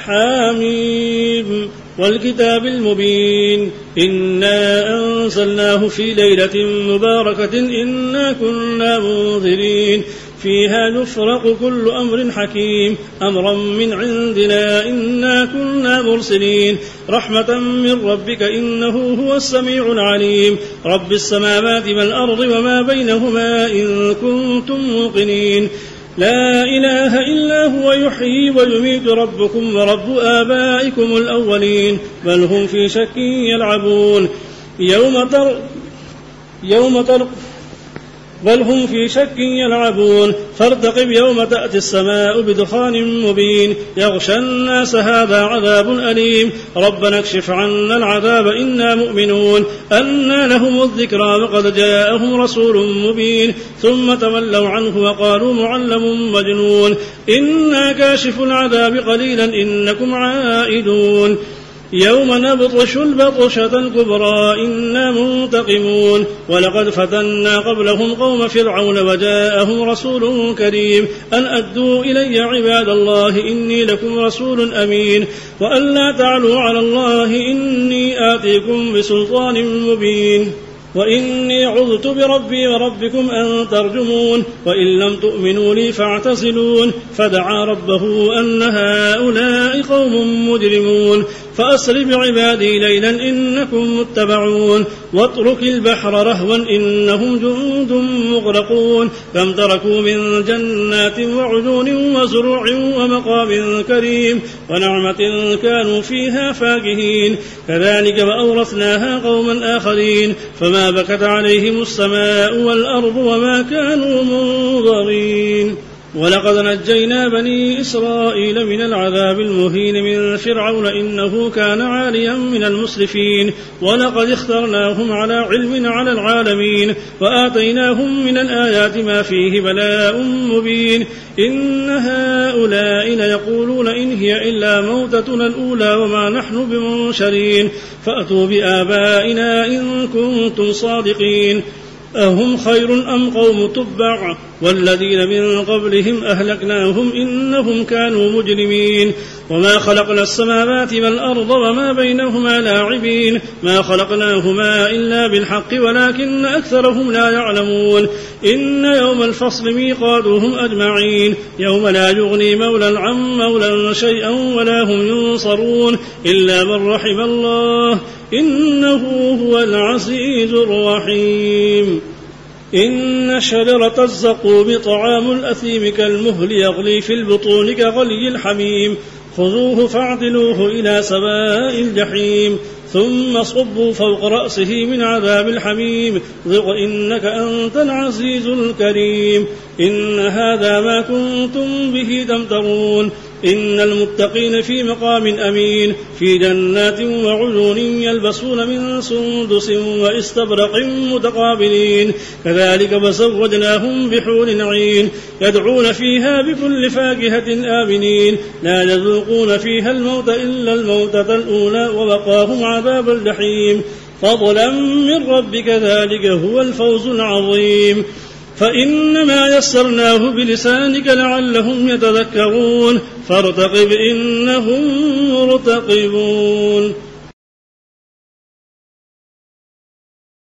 حميم والكتاب المبين إنا أنزلناه في ليلة مباركة إنا كنا منذرين فيها يفرق كل أمر حكيم أمرا من عندنا إنا كنا مرسلين رحمة من ربك إنه هو السميع العليم رب السماوات والأرض وما بينهما إن كنتم موقنين لا إله إلا هو يحيي ويميت ربكم ورب آبائكم الأولين بل هم في شك يلعبون بل هم في شك يلعبون فارتقب يوم تأتي السماء بدخان مبين يغشى الناس هذا عذاب أليم ربنا اكشف عنا العذاب إنا مؤمنون أنى لهم الذكرى وقد جاءهم رسول مبين ثم تولوا عنه وقالوا معلم مجنون إنا كاشف العذاب قليلا إنكم عائدون يوم نبطش البطشة الكبرى إنا منتقمون ولقد فتنا قبلهم قوم فرعون وجاءهم رسول كريم أن أدوا إلي عباد الله إني لكم رسول أمين وأن لا تعلوا على الله إني آتيكم بسلطان مبين وإني عذت بربي وربكم أن ترجمون وإن لم تؤمنوا لي فاعتزلون فدعا ربه أن هؤلاء قوم مجرمون فأسر بعبادي ليلا إنكم متبعون واترك البحر رهوا إنهم جند مغرقون كم تركوا من جنات وعيون وزروع ومقام كريم ونعمة كانوا فيها فاكهين كذلك وأورثناها قوما آخرين فما بكت عليهم السماء والأرض وما كانوا منظرين ولقد نجينا بني إسرائيل من العذاب المهين من فرعون إنه كان عاليا من المسرفين ولقد اخترناهم على علم على العالمين وآتيناهم من الآيات ما فيه بلاء مبين إن هؤلاء ليقولون إن هي إلا موتتنا الأولى وما نحن بمنشرين فأتوا بآبائنا إن كنتم صادقين أهم خير أم قوم تبع والذين من قبلهم أهلكناهم إنهم كانوا مجرمين وما خلقنا السماوات والأرض وما بينهما لاعبين ما خلقناهما إلا بالحق ولكن أكثرهم لا يعلمون إن يوم الفصل ميقاتهم أجمعين يوم لا يغني مولى عن مولى شيئا ولا هم ينصرون إلا من رحم الله إنه هو العزيز الرحيم إن شجرة الزقوم طعام الأثيم كالمهل يغلي في البطون كغلي الحميم خذوه فاعدلوه إلى سواء الجحيم ثم صبوا فوق رأسه من عذاب الحميم ذق إنك أنت العزيز الكريم إن هذا ما كنتم به تمترون إن المتقين في مقام أمين في جنات وعيون يلبسون من سندس واستبرق متقابلين كذلك وزوجناهم بحور عين يدعون فيها بكل فاكهة آمنين لا يذوقون فيها الموت إلا الموتة الأولى ووقاهم عذاب الجحيم فضلا من ربك ذلك هو الفوز العظيم فإنما يسرناه بلسانك لعلهم يتذكرون فارتقب إنهم مرتقبون